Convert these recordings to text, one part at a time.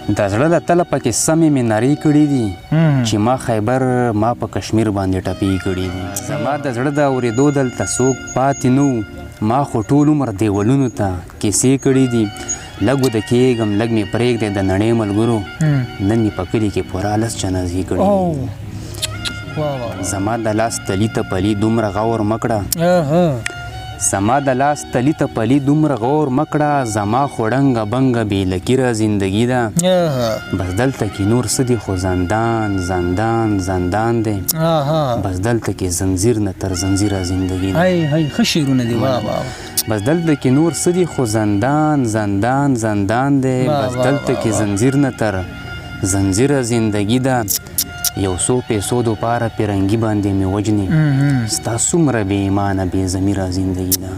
د زړه د تله پکې سمې مې نرۍ کړي دي چې ما خیبر ما په کشمیر باندې ټپې کړي دي. زما د زړه د اورېدو دلته څوک پاتې نه و، ما خو ټول عمر دیولونو ته کیسې کړي دي. لږ وده کېږم لږ مې پرېږدی د نړۍ ملګرو، نن مې په کلي کې پوره 10 جنازې کړي دي. زما د لاس تلي ته پلي دومره غور مه کړه، زما د لاس تلي ته پلي دومره غور مه کړه، زما خو ړنګه بنګه بې لکیره زندګي ده. بس دلته کې نور څه دي خو زندان زندان زندان دی، بس دلته کې زنځیر نه تر زنځیره زندګي ده. ښه شعرونه دي. بس دلته کې نور څه دي خو زندان زندان زندان دی، بس دلته کې زنځیر نه تر زنځیره زندګي ده. یو څو پیسو دوپاره پیرنګي باندې مې وجنې، ستا څومره بې ایمانه بې ضمیره زندګي ده.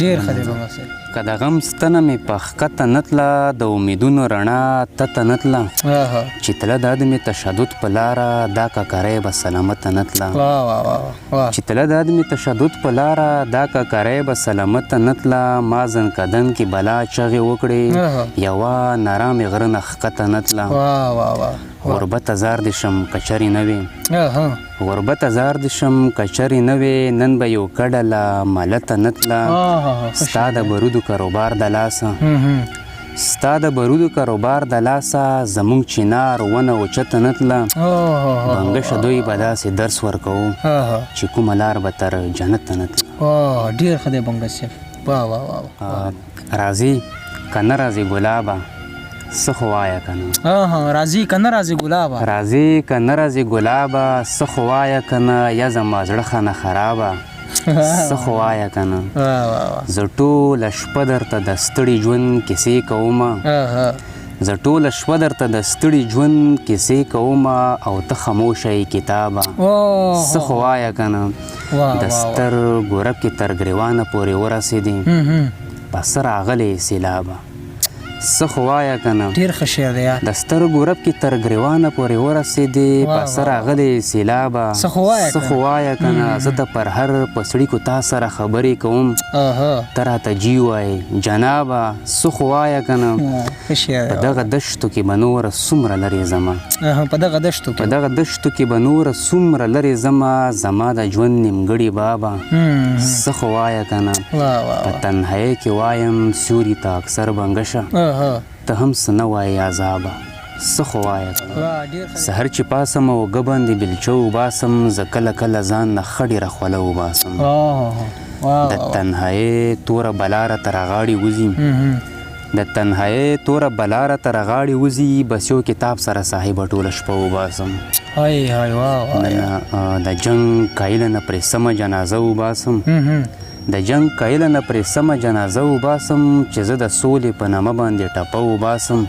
ډېر ښه دی بنګا صاحب. که د غم ستنه مې په ښکته نه تله، د امیدونو رڼا تته نه تله، چې تله د عدم تشدد په لاره دا ککری به سلامته نه تله، چې تله د عدم تشدد په لاره دا ککری به سلامته نه تله. ما زنکدن کې بلا چغې وکړې، یوه نرامې غره نه ښکته نه تله. غربت زار دې شم کچرې نه وې، غربت زار دې شم کچرې نه وې، نن به یو کډله ملته نه تله. ستا د برودو کاروبار د لاسه، ستا د برودو کاروبار د لاسه، زمونږ چنار ونه اوچته نه تله. بنګشه دوی به داسې درس ورکوو چې کومه لار به تر جنت ته نه تله. ډېر ښه دی بنګا صاحب. راځي که نه راځي ګلابه څه خو وایه که نه، راځي که نه راځي ګلابه، راځي که نه راځي ګلابه څه خو وایه که نه، یا زما زړه خانه خرابه څه خو وایه که نه. زه ټوله شپه درته د ستړي ژوند کیسې کومه، زه ټوله شپه درته د ستړي ژوند کیسې کومه، او ته خاموشه یې کتابه څه خو وایه که نه. د ستر ګورب کې تر ګریوانه پورې ورسېدې، په څه راغلی سیلابه څه خو وایه که نه. ډېر ښه شعر دی. د ستر ګورب کې تر ګریوانه پورې ورسېدې، په څه راغلی سیلابه څه خو وایه که نه. زه د پرهر په څړیکو تا سره خبرې کوم، ته راته جي وایې جنابه څه خو وایه که نه. په دغه دشتو کې به نوره څومره لرې ځمه، په دغه دشتو کې به نوره څومره لرې ځمه، زما د ژوند نیمګړې بابه څه خو وایه که نه. په تنهایۍ کې وایم سیوري ته اکثر بنګشه، ته هم څه نه وایې عذابه څه خو وایه که نه. سحر چې پاسم اوږه باندې بیلچه وباسم، زه کله کله ځان نه ښه ډېره خوله وباسم. د تنهایۍ توره بلا راته راغاړې وځي، د تنهایۍ توره بلا راته راغاړې وځي، بس یو کتاب سره صاحبه ټوله شپه وباسم. د جنګ کایله نه پرې سمه جنازه وباسم، د جنګ کایله نه پرې سمه جنازه وباسم، چې زه د سولې په نامه باندې ټپه وباسم.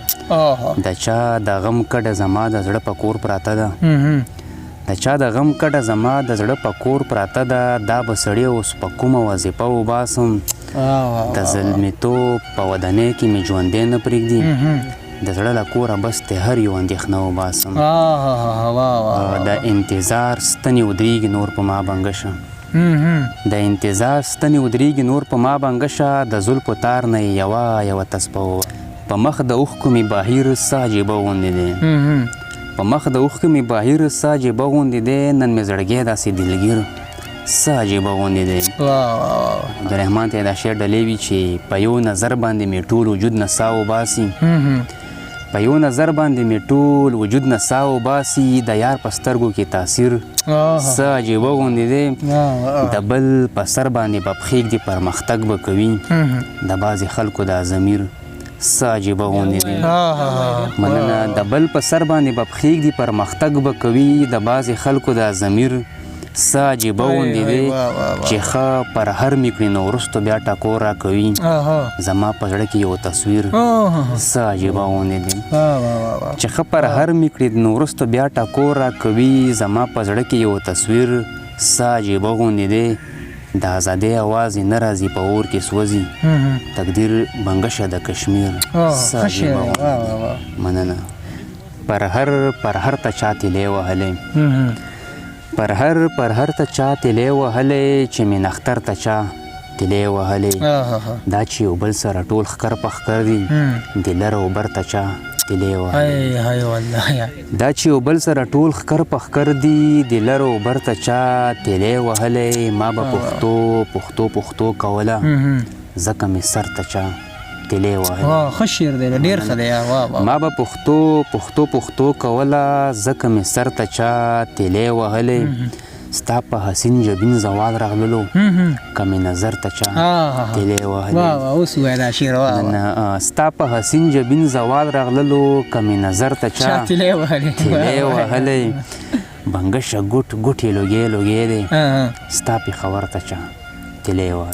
د چا د غم کډه زما د زړه په کور پراته ده، د چا د غم کډه زما د زړه په کور پراته ده، دا به سړی اوس په کومه وظیفه وباسم. د زلمیتوب په ودانۍ کې مې ژوندی نه پرېږدي، د زړه له کوره بس د هر یو اندېښنه وباسم. د انتظار ستنې ودرېږي نور په ما بنګشه، د انتظار ستنې ودرېږي نور په ما بنګشه، د زلفو تار نه یې یوه تسپه په مخ د اوښکو مې بهیر څه عجیبه غوندې دی، په مخ د اوښکو مې بهیر څه عجیبه غوندې دی، نن مې زړګی داسې دلګیر څه عجیبه غوندې دی. عبدالرحمن ته یې دا شعر ډلې وي چې په یو نظر باندې مې ټول وجود نه ساه وباسي، په یو نظر باندې مې ټول وجود نه ساه وباسي، د یار په سترګو کې تاثیر څه عجیبه غوندې دی. د بل په سر باندې به پښېږدي پرمختګ به کوي، د بعضې خلکو دا ضمیر څه عجیبه غوندې دی. مننه. د بل په سر باندې به پښېږدي پرمختګ به کوي، د بعضې خلکو دا ضمیر څه عجیبه غوندې دی، چې ښه پر هر مې کړي نو وروستو بیا ټکور راکوي، زما په زړه کې یو تصویر څه عجیبه غوندې دی، چې ښه پر هر مې کړي نو وروستو بیا ټکور راکوي، زما په زړه کې یو تصویر څه عجیبه غوندې دی. د ازادۍ اواز یې نه راځي په اور کې سوځي، تقدیر بنګشه د کشمیر څه عجیبه غوندې. مننه. پر هر ته چا تیلی وهلی، پر هر ته چا تیلی وهلی، چې مې نختر ته چا تلې وهلې دا چې یو بل سره ټول ښکر په ښکر دي د لر او بر ته چا تلې وهلې هاي والله دا چې یو بل سره ټول ښکر په ښکر دي د لر او بر ته چا تلې وهلې ما به پښتو کوله ځکه مې سر ته چا تلې وهلې ښه شعر دی ډېر ښه دی ما به پښتو کوله ځکه مې سر ته چا تلې وهلې ستا په حسین جبین زوال راغللو که مې نظر ته چا تلې وهلې اوس ووایه دا شعر ستا په حسین جبین زوال راغللو که مې نظر ته چا تلې وهلې بنګشه ګوټ ګوټ یې لوګې دی ستا پېښور ته چا تلې وهلې